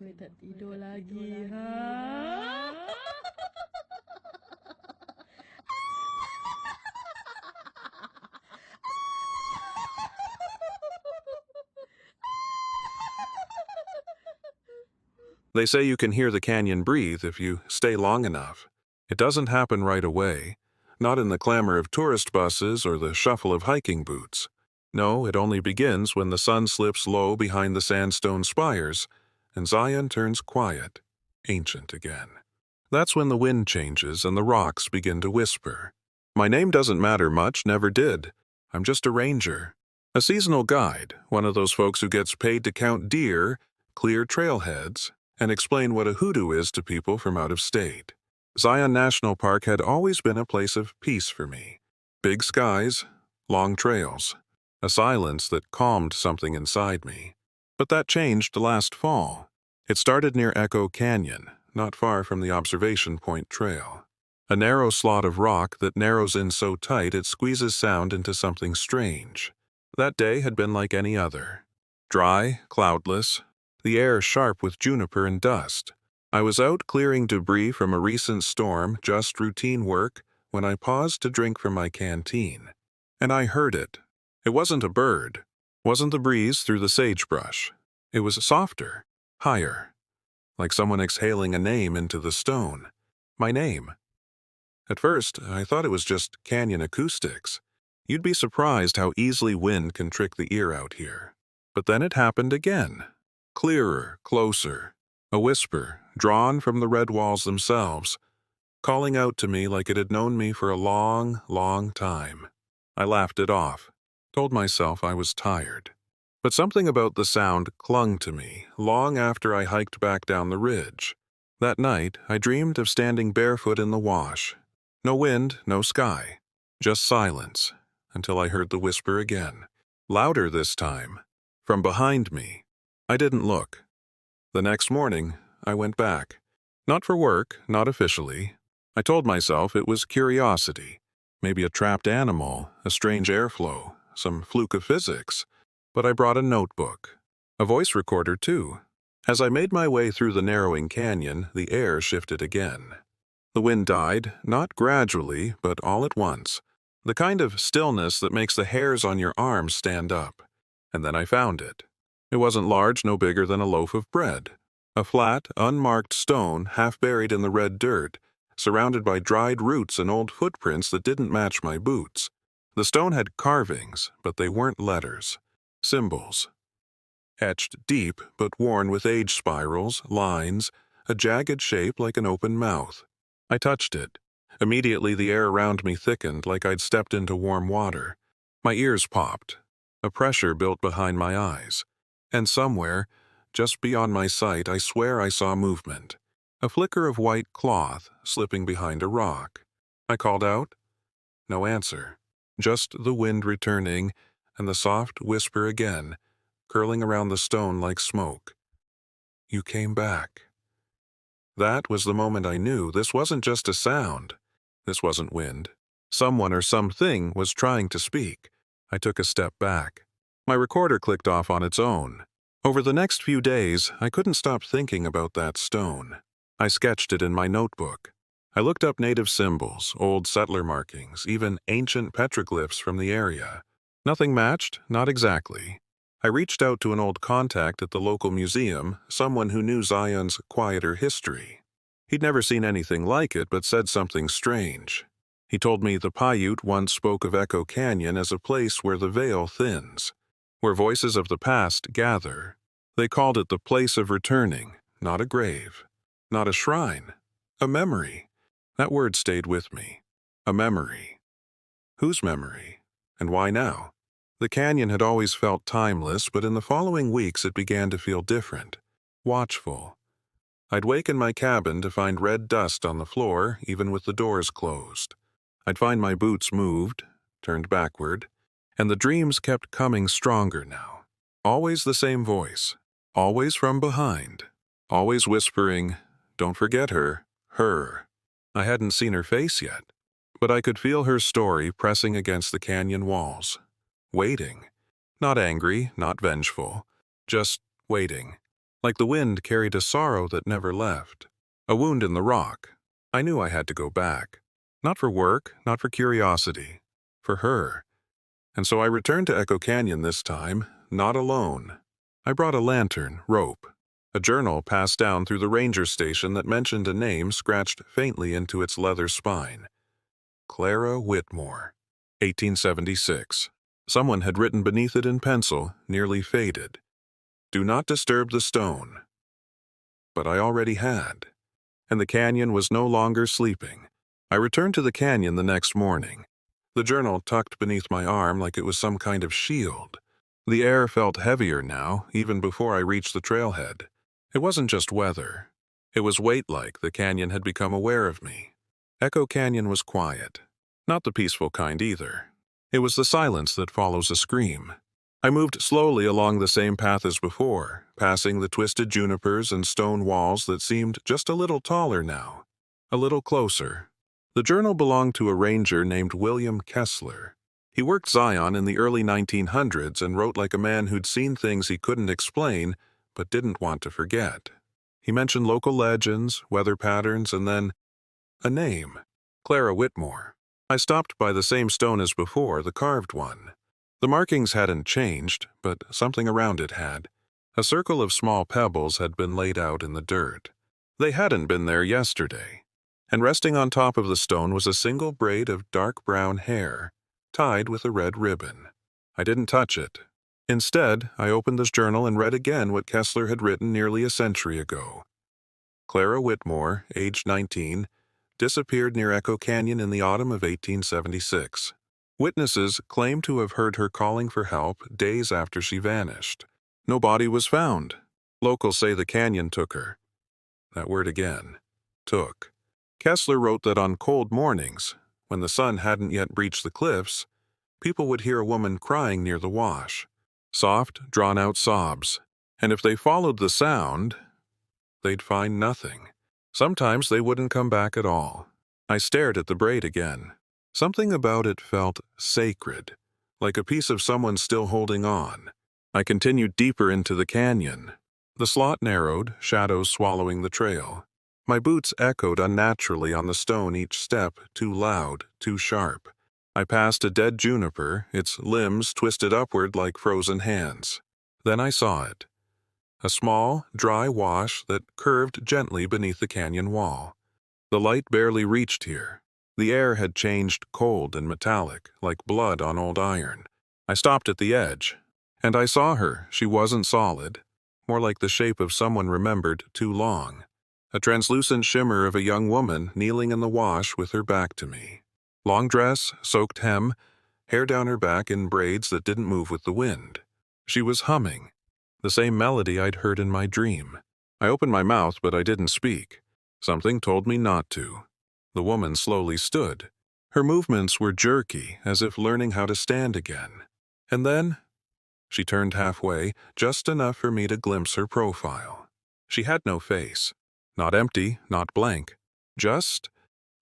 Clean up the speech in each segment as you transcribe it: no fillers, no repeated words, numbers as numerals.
Gue tak tidur lagi, ha? They say you can hear the canyon breathe if you stay long enough. It doesn't happen right away, not in the clamor of tourist buses or the shuffle of hiking boots. No, it only begins when the sun slips low behind the sandstone spires and Zion turns quiet, ancient again. That's when the wind changes and the rocks begin to whisper. My name doesn't matter much, never did. I'm just a ranger, a seasonal guide, one of those folks who gets paid to count deer, clear trailheads, and explain what a hoodoo is to people from out of state. Zion National Park had always been a place of peace for me. Big skies, long trails, a silence that calmed something inside me. But that changed last fall. It started near Echo Canyon, not far from the observation point trail. A narrow slot of rock that narrows in so tight it squeezes sound into something strange. That day had been like any other. Dry, cloudless, the air sharp with juniper and dust. I was out clearing debris from a recent storm, just routine work, when I paused to drink from my canteen. And I heard it. It wasn't a bird, wasn't the breeze through the sagebrush. It was softer, higher, like someone exhaling a name into the stone. My name. At first, I thought it was just canyon acoustics. You'd be surprised how easily wind can trick the ear out here. But then it happened again. Clearer, closer. A whisper, drawn from the red walls themselves, calling out to me like it had known me for a long, long time. I laughed it off, told myself I was tired. But something about the sound clung to me long after I hiked back down the ridge. That night, I dreamed of standing barefoot in the wash. No wind, no sky, just silence, until I heard the whisper again. Louder this time, from behind me. I didn't look. The next morning, I went back. Not for work, not officially. I told myself it was curiosity. Maybe a trapped animal, a strange airflow, some fluke of physics. But I brought a notebook. A voice recorder, too. As I made my way through the narrowing canyon, the air shifted again. The wind died, not gradually, but all at once. The kind of stillness that makes the hairs on your arms stand up. And then I found it. It wasn't large, no bigger than a loaf of bread. A flat, unmarked stone half buried in the red dirt, surrounded by dried roots and old footprints that didn't match my boots. The stone had carvings, but they weren't letters. Symbols. Etched deep, but worn with age spirals, lines, a jagged shape like an open mouth. I touched it. Immediately the air around me thickened like I'd stepped into warm water. My ears popped. A pressure built behind my eyes. And somewhere, just beyond my sight, I swear I saw movement. A flicker of white cloth slipping behind a rock. I called out. No answer. Just the wind returning and the soft whisper again, curling around the stone like smoke. You came back. That was the moment I knew this wasn't just a sound. This wasn't wind. Someone or something was trying to speak. I took a step back. My recorder clicked off on its own. Over the next few days, I couldn't stop thinking about that stone. I sketched it in my notebook. I looked up native symbols, old settler markings, even ancient petroglyphs from the area. Nothing matched, not exactly. I reached out to an old contact at the local museum, someone who knew Zion's quieter history. He'd never seen anything like it, but said something strange. He told me the Paiute once spoke of Echo Canyon as a place where the veil thins, where voices of the past gather. They called it the place of returning, not a grave, not a shrine, a memory. That word stayed with me. A memory. Whose memory? And why now? The canyon had always felt timeless, but in the following weeks it began to feel different, watchful. I'd wake in my cabin to find red dust on the floor, even with the doors closed. I'd find my boots moved, turned backward, and the dreams kept coming stronger now. Always the same voice, always from behind, always whispering, "Don't forget her, her." I hadn't seen her face yet, but I could feel her story pressing against the canyon walls. Waiting. Not angry, not vengeful, just waiting. like the wind carried a sorrow that never left, a wound in the rock. I knew I had to go back. Not for work, not for curiosity, for her. And so I returned to Echo Canyon this time, not alone. I brought a lantern, rope, a journal passed down through the ranger station that mentioned a name scratched faintly into its leather spine. Clara Whitmore, 1876. Someone had written beneath it in pencil, nearly faded, "Do not disturb the stone." But I already had, and the canyon was no longer sleeping. I returned to the canyon the next morning, the journal tucked beneath my arm like it was some kind of shield. The air felt heavier now, even before I reached the trailhead. It wasn't just weather. It was weight-like the canyon had become aware of me. Echo Canyon was quiet. Not the peaceful kind either. It was the silence that follows a scream. I moved slowly along the same path as before, passing the twisted junipers and stone walls that seemed just a little taller now, a little closer. The journal belonged to a ranger named William Kessler. He worked Zion in the early 1900s and wrote like a man who'd seen things he couldn't explain but didn't want to forget. He mentioned local legends, weather patterns, and then a name, Clara Whitmore. I stopped by the same stone as before, the carved one. The markings hadn't changed, but something around it had. A circle of small pebbles had been laid out in the dirt. They hadn't been there yesterday. And resting on top of the stone was a single braid of dark brown hair, tied with a red ribbon. I didn't touch it. Instead, I opened this journal and read again what Kessler had written nearly a century ago. Clara Whitmore, aged 19, disappeared near Echo Canyon in the autumn of 1876. Witnesses claim to have heard her calling for help days after she vanished. No body was found. Locals say the canyon took her. That word again. Took. Kessler wrote that on cold mornings, when the sun hadn't yet breached the cliffs, people would hear a woman crying near the wash. Soft, drawn-out sobs. And if they followed the sound, they'd find nothing. Sometimes they wouldn't come back at all. I stared at the braid again. Something about it felt sacred, like a piece of someone still holding on. I continued deeper into the canyon. The slot narrowed, shadows swallowing the trail. My boots echoed unnaturally on the stone each step, too loud, too sharp. I passed a dead juniper, its limbs twisted upward like frozen hands. Then I saw it. A small, dry wash that curved gently beneath the canyon wall. The light barely reached here. The air had changed cold and metallic, like blood on old iron. I stopped at the edge, and I saw her. She wasn't solid, more like the shape of someone remembered too long. A translucent shimmer of a young woman kneeling in the wash with her back to me. Long dress, soaked hem, hair down her back in braids that didn't move with the wind. She was humming, the same melody I'd heard in my dream. I opened my mouth, but I didn't speak. Something told me not to. The woman slowly stood. Her movements were jerky, as if learning how to stand again. And then she turned halfway, just enough for me to glimpse her profile. She had no face. Not empty, not blank. Just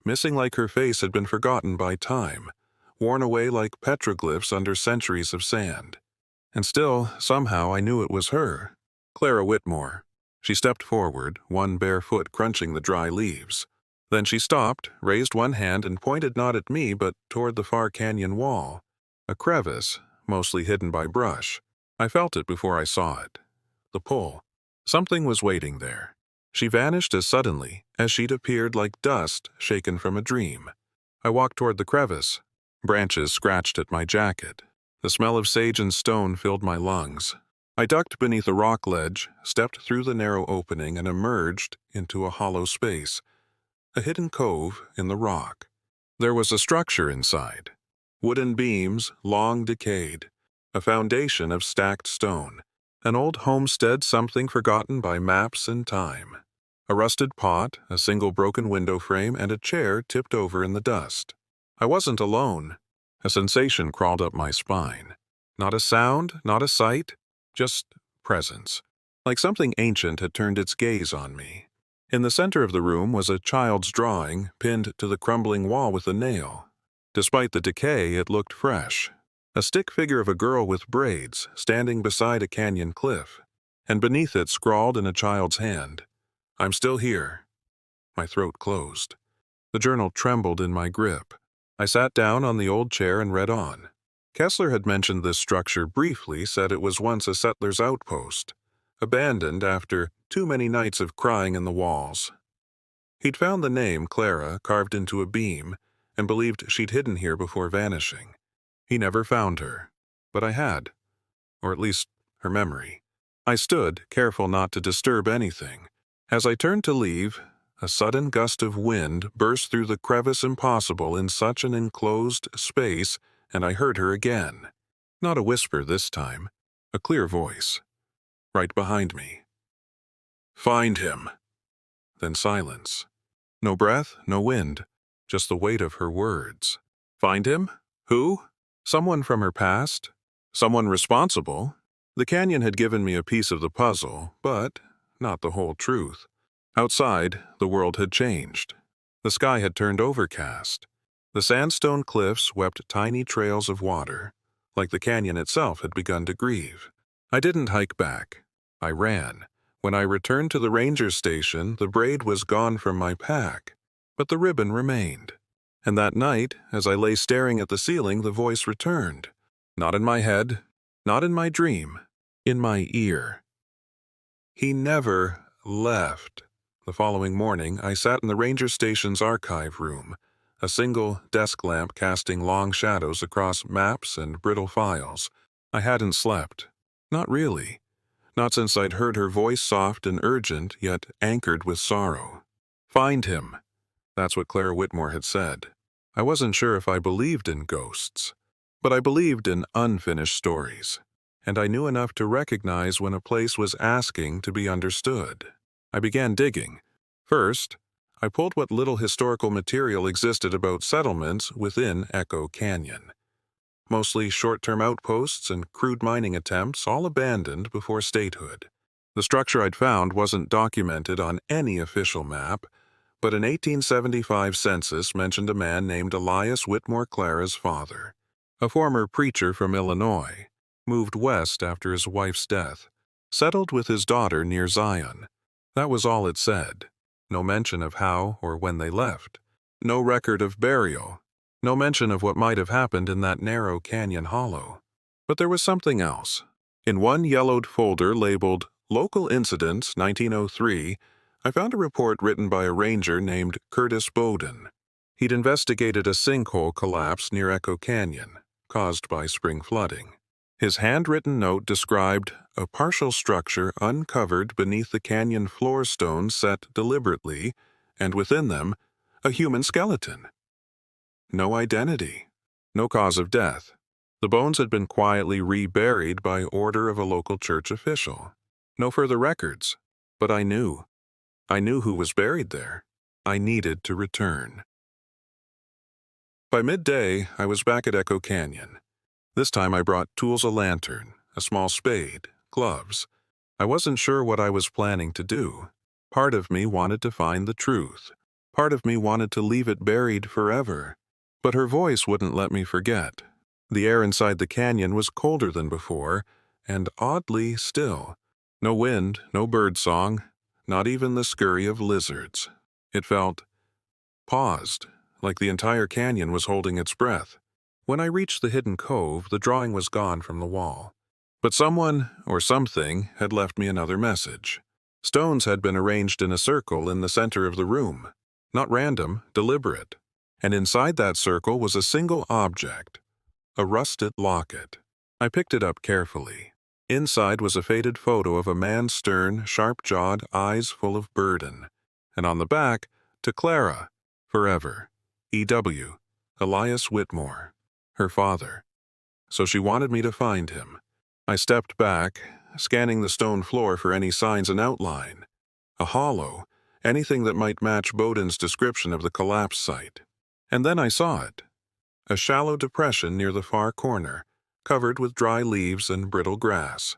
missing, like her face had been forgotten by time, worn away like petroglyphs under centuries of sand. And still, somehow, I knew it was her. Clara Whitmore. She stepped forward, one bare foot crunching the dry leaves. Then she stopped, raised one hand, and pointed not at me but toward the far canyon wall. A crevice, mostly hidden by brush. I felt it before I saw it. The pull. Something was waiting there. She vanished as suddenly as she'd appeared, like dust shaken from a dream. I walked toward the crevice. Branches scratched at my jacket. The smell of sage and stone filled my lungs. I ducked beneath a rock ledge, stepped through the narrow opening, and emerged into a hollow space. A hidden cove in the rock. There was a structure inside. Wooden beams, long decayed. A foundation of stacked stone. An old homestead, something forgotten by maps and time. A rusted pot, a single broken window frame, and a chair tipped over in the dust. I wasn't alone. A sensation crawled up my spine. Not a sound, not a sight, just presence. Like something ancient had turned its gaze on me. In the center of the room was a child's drawing, pinned to the crumbling wall with a nail. Despite the decay, it looked fresh. A stick figure of a girl with braids, standing beside a canyon cliff. and beneath it scrawled in a child's hand, "I'm still here." My throat closed. The journal trembled in my grip. I sat down on the old chair and read on. Kessler had mentioned this structure briefly, said it was once a settler's outpost, abandoned after too many nights of crying in the walls. He'd found the name Clara carved into a beam and believed she'd hidden here before vanishing. He never found her, but I had, or at least her memory. I stood, careful not to disturb anything. As I turned to leave, a sudden gust of wind burst through the crevice impossible in such an enclosed space, and I heard her again. Not a whisper this time, a clear voice, right behind me. "Find him." Then silence. No breath, no wind, just the weight of her words. Find him? Who? Someone from her past? Someone responsible? The canyon had given me a piece of the puzzle, but not the whole truth. Outside, the world had changed. The sky had turned overcast. The sandstone cliffs wept tiny trails of water, like the canyon itself had begun to grieve. I didn't hike back. I ran. When I returned to the ranger station, the braid was gone from my pack, but the ribbon remained. And that night, as I lay staring at the ceiling, the voice returned. Not in my head, not in my dream, in my ear. He never left. The following morning, I sat in the ranger station's archive room, a single desk lamp casting long shadows across maps and brittle files. I hadn't slept. Not really. Not since I'd heard her voice, soft and urgent, yet anchored with sorrow. Find him. That's what Claire Whitmore had said. I wasn't sure if I believed in ghosts, but I believed in unfinished stories, and I knew enough to recognize when a place was asking to be understood. I began digging. First, I pulled what little historical material existed about settlements within Echo Canyon. Mostly short-term outposts and crude mining attempts, all abandoned before statehood. The structure I'd found wasn't documented on any official map, but an 1875 census mentioned a man named Elias Whitmore Clara's father, a former preacher from Illinois, moved west after his wife's death, settled with his daughter near Zion. That was all it said. No mention of how or when they left. No record of burial. No mention of what might have happened in that narrow canyon hollow. But there was something else. In one yellowed folder labeled Local Incidents 1903, I found a report written by a ranger named Curtis Bowden. He'd investigated a sinkhole collapse near Echo Canyon, caused by spring flooding. His handwritten note described a partial structure uncovered beneath the canyon floor stones set deliberately, and within them, a human skeleton. No identity. No cause of death. The bones had been quietly reburied by order of a local church official. No further records. But I knew. I knew who was buried there. I needed to return. By midday, I was back at Echo Canyon. This time I brought tools, a lantern, a small spade, gloves. I wasn't sure what I was planning to do. Part of me wanted to find the truth. Part of me wanted to leave it buried forever. But her voice wouldn't let me forget. The air inside the canyon was colder than before, and oddly still. No wind, no bird song, not even the scurry of lizards. It felt paused, like the entire canyon was holding its breath. When I reached the hidden cove, the drawing was gone from the wall. But someone, or something, had left me another message. Stones had been arranged in a circle in the center of the room. Not random, deliberate. And inside that circle was a single object, a rusted locket. I picked it up carefully. Inside was a faded photo of a man stern, sharp-jawed, eyes full of burden. And on the back, to Clara, forever, E.W., Elias Whitmore, her father. So she wanted me to find him. I stepped back, scanning the stone floor for any signs and outline. A hollow, anything that might match Bowden's description of the collapse site. And then I saw it. A shallow depression near the far corner, covered with dry leaves and brittle grass.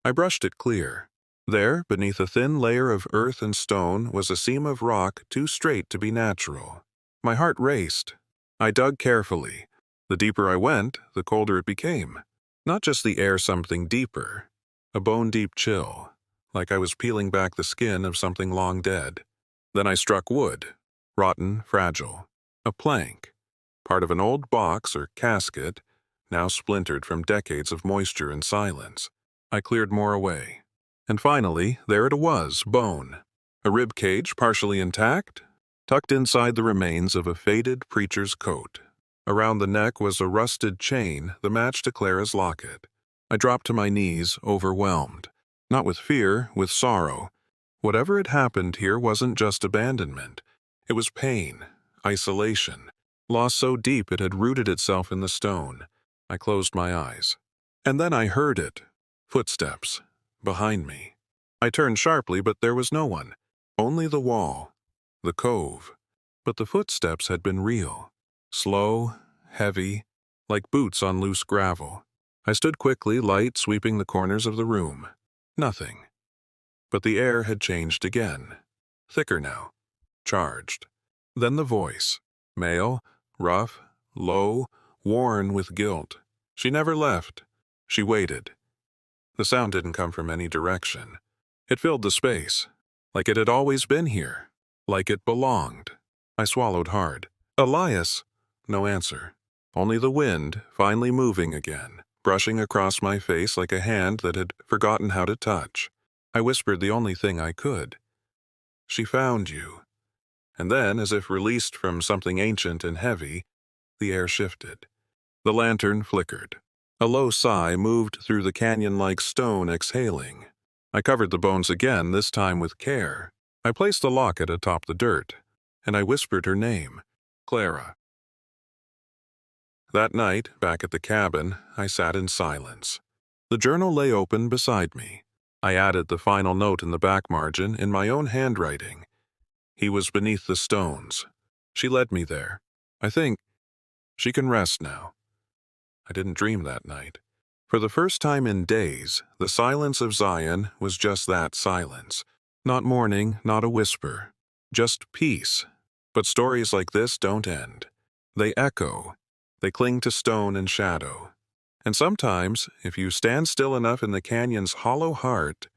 I brushed it clear. There, beneath a thin layer of earth and stone, was a seam of rock too straight to be natural. My heart raced. I dug carefully. The deeper I went, the colder it became. Not just the air, something deeper. A bone-deep chill. like I was peeling back the skin of something long dead. Then I struck wood, rotten, fragile. A plank, part of an old box or casket, now splintered from decades of moisture and silence. I cleared more away. And finally, there it was, bone. A rib cage partially intact, tucked inside the remains of a faded preacher's coat. Around the neck was a rusted chain, the match to Clara's locket. I dropped to my knees, overwhelmed. Not with fear, with sorrow. Whatever had happened here wasn't just abandonment. It was pain, isolation, loss so deep it had rooted itself in the stone. I closed my eyes. And then I heard it. Footsteps. Behind me. I turned sharply, but there was no one. Only the wall. The cove. But the footsteps had been real. Slow, heavy, like boots on loose gravel. I stood quickly, light sweeping the corners of the room. Nothing. But the air had changed again. Thicker now. Charged. Then the voice. Male, rough, low, worn with guilt. She never left. She waited. The sound didn't come from any direction. It filled the space, like it had always been here, like it belonged. I swallowed hard. Elias! No answer. Only the wind, finally moving again, brushing across my face like a hand that had forgotten how to touch. I whispered the only thing I could. She found you. And then, as if released from something ancient and heavy, the air shifted. The lantern flickered. A low sigh moved through the canyon-like stone, exhaling. I covered the bones again, this time with care. I placed the locket atop the dirt, and I whispered her name, Clara. That night, back at the cabin, I sat in silence. The journal lay open beside me. I added the final note in the back margin in my own handwriting. He was beneath the stones. She led me there. I think she can rest now. I didn't dream that night. For the first time in days, the silence of Zion was just that silence. Not mourning, not a whisper. Just peace. But stories like this don't end. They echo. They cling to stone and shadow. And sometimes, if you stand still enough in the canyon's hollow heart,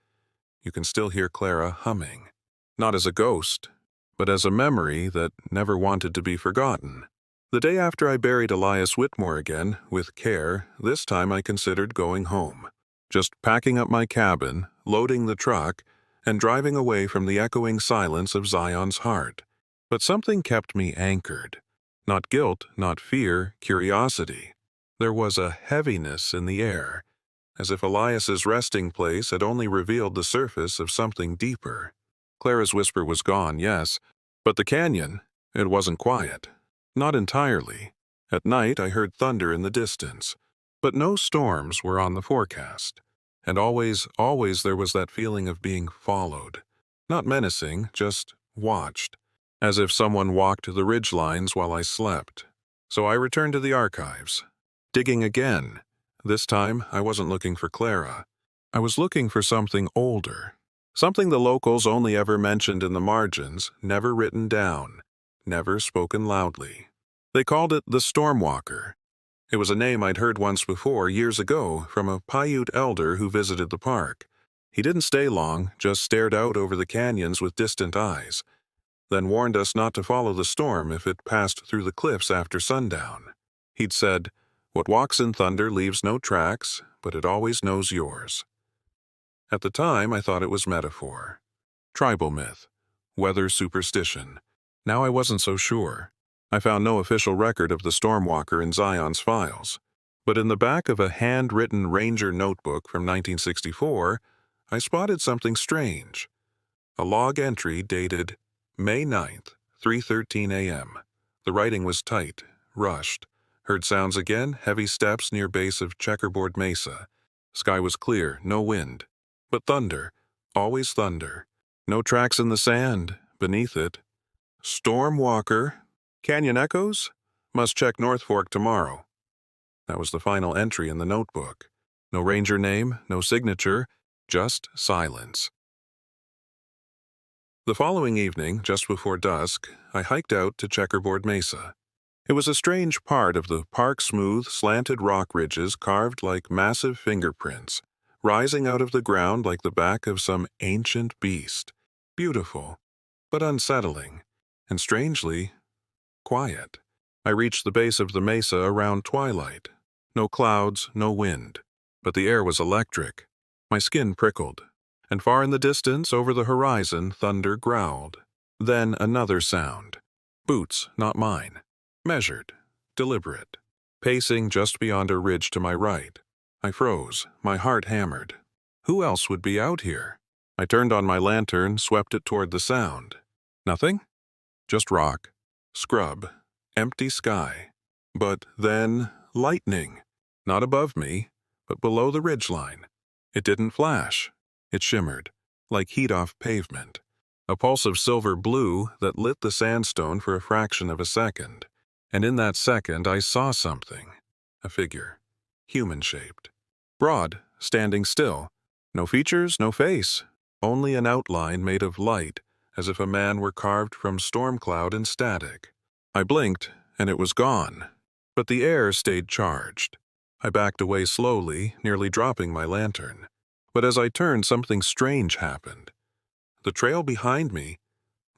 you can still hear Clara humming. Not as a ghost, but as a memory that never wanted to be forgotten. The day after I buried Elias Whitmore again, with care, this time I considered going home. Just packing up my cabin, loading the truck, and driving away from the echoing silence of Zion's heart. But something kept me anchored. Not guilt, not fear, curiosity. There was a heaviness in the air, as if Elias's resting place had only revealed the surface of something deeper. Clara's whisper was gone, yes, but the canyon, it wasn't quiet. Not entirely. At night I heard thunder in the distance, but no storms were on the forecast. And always there was that feeling of being followed. Not menacing, just watched, as if someone walked the ridgelines while I slept. So I returned to the archives, digging again. This time I wasn't looking for Clara. I was looking for something older. Something the locals only ever mentioned in the margins, never written down, never spoken loudly. They called it the Stormwalker. It was a name I'd heard once before, years ago, from a Paiute elder who visited the park. He didn't stay long, just stared out over the canyons with distant eyes, then warned us not to follow the storm if it passed through the cliffs after sundown. He'd said, "What walks in thunder leaves no tracks, but it always knows yours." At the time, I thought it was metaphor. Tribal myth. Weather superstition. Now I wasn't so sure. I found no official record of the Stormwalker in Zion's files. But in the back of a handwritten ranger notebook from 1964, I spotted something strange. A log entry dated May 9th, 3:13 a.m. The writing was tight, rushed. Heard sounds again, heavy steps near base of Checkerboard Mesa. Sky was clear, no wind. But thunder, always thunder. No tracks in the sand, beneath it. Stormwalker. Canyon echoes? Must check North Fork tomorrow. That was the final entry in the notebook. No ranger name, no signature, just silence. The following evening, just before dusk, I hiked out to Checkerboard Mesa. It was a strange part of the park's smooth, slanted rock ridges carved like massive fingerprints, rising out of the ground like the back of some ancient beast. Beautiful, but unsettling, and strangely quiet. I reached the base of the mesa around twilight. No clouds, no wind, but the air was electric. My skin prickled, and far in the distance, over the horizon, thunder growled. Then another sound. Boots, not mine. Measured, deliberate, pacing just beyond a ridge to my right. I froze, my heart hammered. Who else would be out here? I turned on my lantern, swept it toward the sound. Nothing? Just rock, scrub, empty sky. But then, lightning. Not above me, but below the ridgeline. It didn't flash. It shimmered, like heat off pavement. A pulse of silver blue that lit the sandstone for a fraction of a second. And in that second, I saw something. A figure. Human-shaped. Broad, standing still. No features, no face. Only an outline made of light, as if a man were carved from storm cloud and static. I blinked, and it was gone. But the air stayed charged. I backed away slowly, nearly dropping my lantern. But as I turned, something strange happened. The trail behind me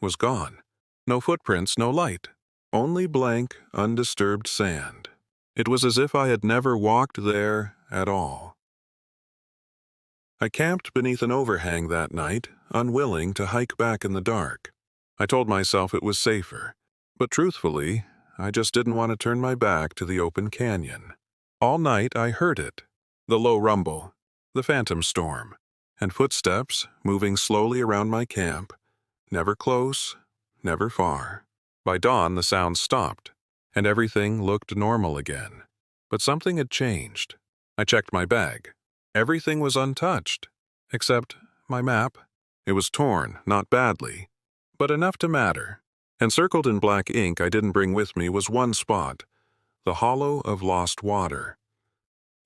was gone. No footprints, no light. Only blank, undisturbed sand. It was as if I had never walked there at all. I camped beneath an overhang that night, unwilling to hike back in the dark. I told myself it was safer, but truthfully, I just didn't want to turn my back to the open canyon. All night I heard it, the low rumble, the phantom storm, and footsteps moving slowly around my camp, never close, never far. By dawn the sound stopped, and everything looked normal again. But something had changed. I checked my bag. Everything was untouched, except my map. It was torn, not badly, but enough to matter. And circled in black ink I didn't bring with me was one spot, the Hollow of Lost Water.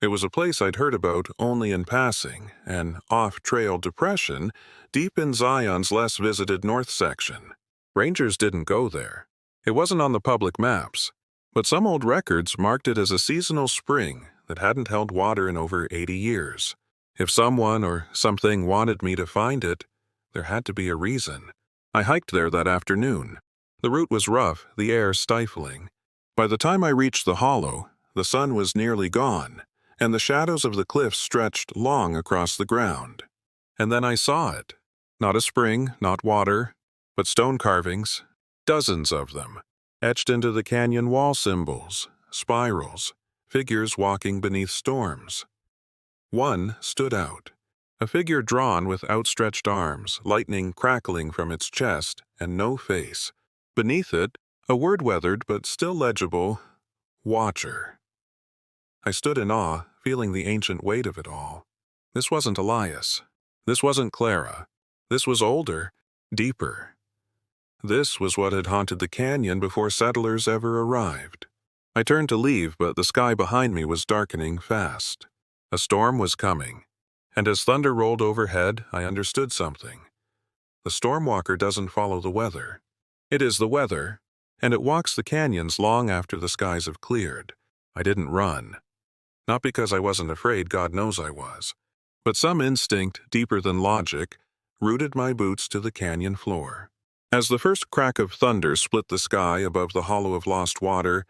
It was a place I'd heard about only in passing, an off-trail depression deep in Zion's less visited north section. Rangers didn't go there. It wasn't on the public maps, but some old records marked it as a seasonal spring that hadn't held water in over 80 years. If someone or something wanted me to find it, there had to be a reason. I hiked there that afternoon. The route was rough, the air stifling. By the time I reached the hollow, the sun was nearly gone, and the shadows of the cliffs stretched long across the ground. And then I saw it. Not a spring, not water, but stone carvings, dozens of them, etched into the canyon wall symbols, spirals, figures walking beneath storms. One stood out, a figure drawn with outstretched arms, lightning crackling from its chest, and no face. Beneath it, a word weathered but still legible, Watcher. I stood in awe, feeling the ancient weight of it all. This wasn't Elias. This wasn't Clara. This was older, deeper. This was what had haunted the canyon before settlers ever arrived. I turned to leave, but the sky behind me was darkening fast. A storm was coming, and as thunder rolled overhead, I understood something. The Stormwalker doesn't follow the weather. It is the weather, and it walks the canyons long after the skies have cleared. I didn't run. Not because I wasn't afraid, God knows I was, but some instinct deeper than logic rooted my boots to the canyon floor. As the first crack of thunder split the sky above the Hollow of Lost Water,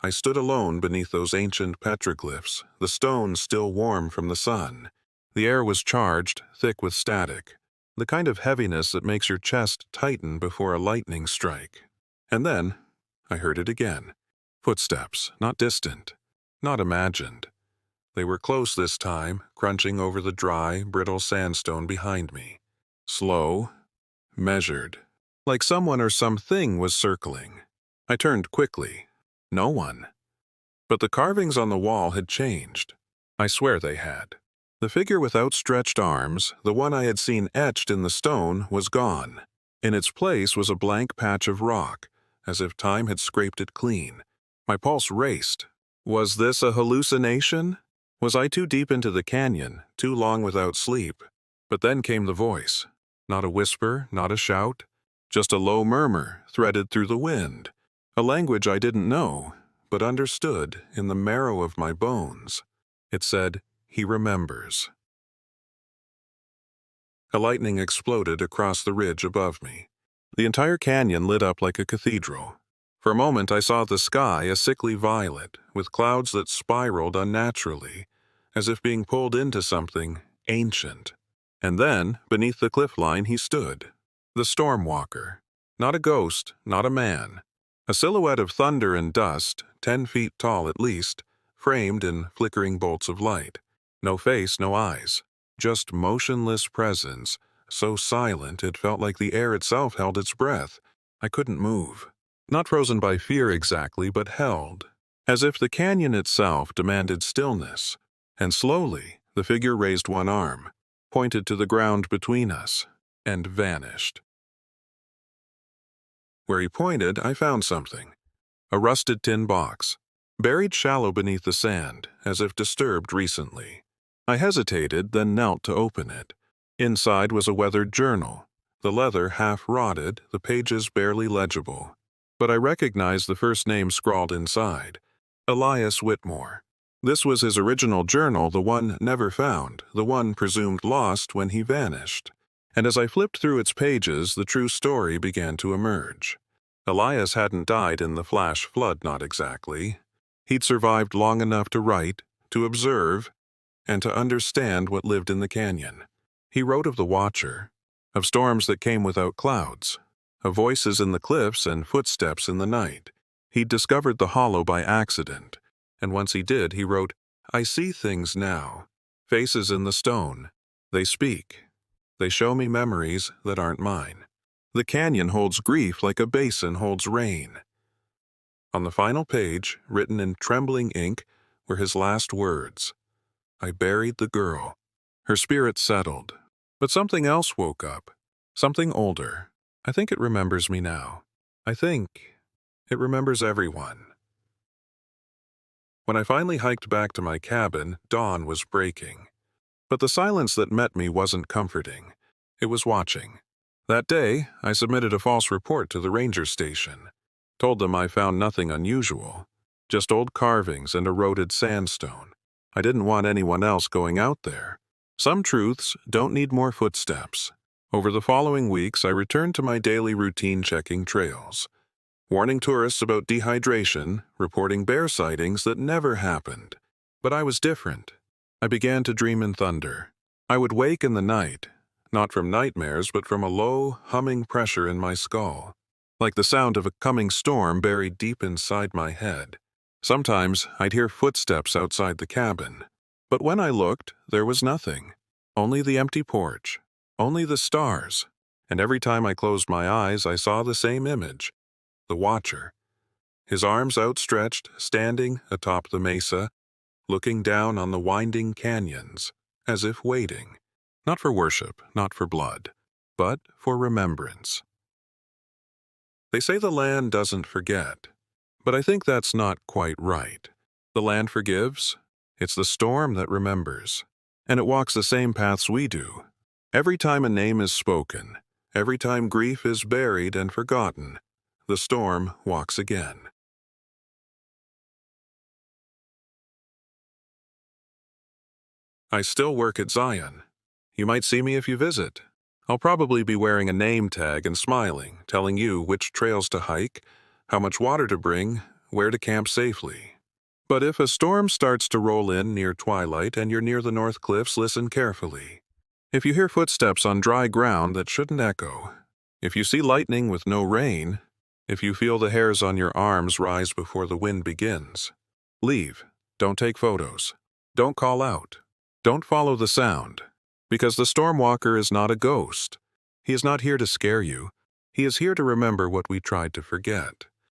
I stood alone beneath those ancient petroglyphs, the stones still warm from the sun. The air was charged, thick with static, the kind of heaviness that makes your chest tighten before a lightning strike. And then I heard it again. Footsteps, not distant, not imagined. They were close this time, crunching over the dry, brittle sandstone behind me. Slow, measured, like someone or something was circling. I turned quickly. No one. But the carvings on the wall had changed. I swear they had. The figure with outstretched arms, the one I had seen etched in the stone, was gone. In its place was a blank patch of rock, as if time had scraped it clean. My pulse raced. Was this a hallucination? Was I too deep into the canyon, too long without sleep? But then came the voice. Not a whisper, not a shout, just a low murmur threaded through the wind. A language I didn't know, but understood in the marrow of my bones. It said, "He remembers." A lightning exploded across the ridge above me. The entire canyon lit up like a cathedral. For a moment I saw the sky a sickly violet, with clouds that spiraled unnaturally, as if being pulled into something ancient. And then, beneath the cliff line, he stood. The Stormwalker. Not a ghost, not a man. A silhouette of thunder and dust, 10 feet tall at least, framed in flickering bolts of light. No face, no eyes. Just motionless presence, so silent it felt like the air itself held its breath. I couldn't move. Not frozen by fear exactly, but held, as if the canyon itself demanded stillness. And slowly, the figure raised one arm, pointed to the ground between us, and vanished. Where he pointed, I found something. A rusted tin box, buried shallow beneath the sand, as if disturbed recently. I hesitated, then knelt to open it. Inside was a weathered journal, the leather half rotted, the pages barely legible. But I recognized the first name scrawled inside, Elias Whitmore. This was his original journal, the one never found, the one presumed lost when he vanished. And as I flipped through its pages, the true story began to emerge. Elias hadn't died in the flash flood, not exactly. He'd survived long enough to write, to observe, and to understand what lived in the canyon. He wrote of the Watcher, of storms that came without clouds, of voices in the cliffs and footsteps in the night. He'd discovered the hollow by accident, and once he did, he wrote, "I see things now, faces in the stone. They speak. They show me memories that aren't mine. The canyon holds grief like a basin holds rain." On the final page, written in trembling ink, were his last words. I buried the girl. Her spirit settled, but something else woke up, something older. I think it remembers me now. I think it remembers everyone. When I finally hiked back to my cabin, dawn was breaking. But the silence that met me wasn't comforting. It was watching. That day, I submitted a false report to the ranger station. Told them I found nothing unusual, just old carvings and eroded sandstone. I didn't want anyone else going out there. Some truths don't need more footsteps. Over the following weeks, I returned to my daily routine, checking trails, warning tourists about dehydration, reporting bear sightings that never happened. But I was different. I began to dream in thunder. I would wake in the night, not from nightmares, but from a low, humming pressure in my skull, like the sound of a coming storm buried deep inside my head. Sometimes I'd hear footsteps outside the cabin, but when I looked, there was nothing. Only the empty porch, only the stars, and every time I closed my eyes, I saw the same image, the Watcher. His arms outstretched, standing atop the mesa, looking down on the winding canyons, as if waiting, not for worship, not for blood, but for remembrance. They say the land doesn't forget, but I think that's not quite right. The land forgives. It's the storm that remembers, and it walks the same paths we do. Every time a name is spoken, every time grief is buried and forgotten, the storm walks again. I still work at Zion. You might see me if you visit. I'll probably be wearing a name tag and smiling, telling you which trails to hike, how much water to bring, where to camp safely. But if a storm starts to roll in near twilight and you're near the North Cliffs, listen carefully. If you hear footsteps on dry ground that shouldn't echo, if you see lightning with no rain, if you feel the hairs on your arms rise before the wind begins, leave. Don't take photos. Don't call out. Don't follow the sound, because the Stormwalker is not a ghost. He is not here to scare you. He is here to remember what we tried to forget.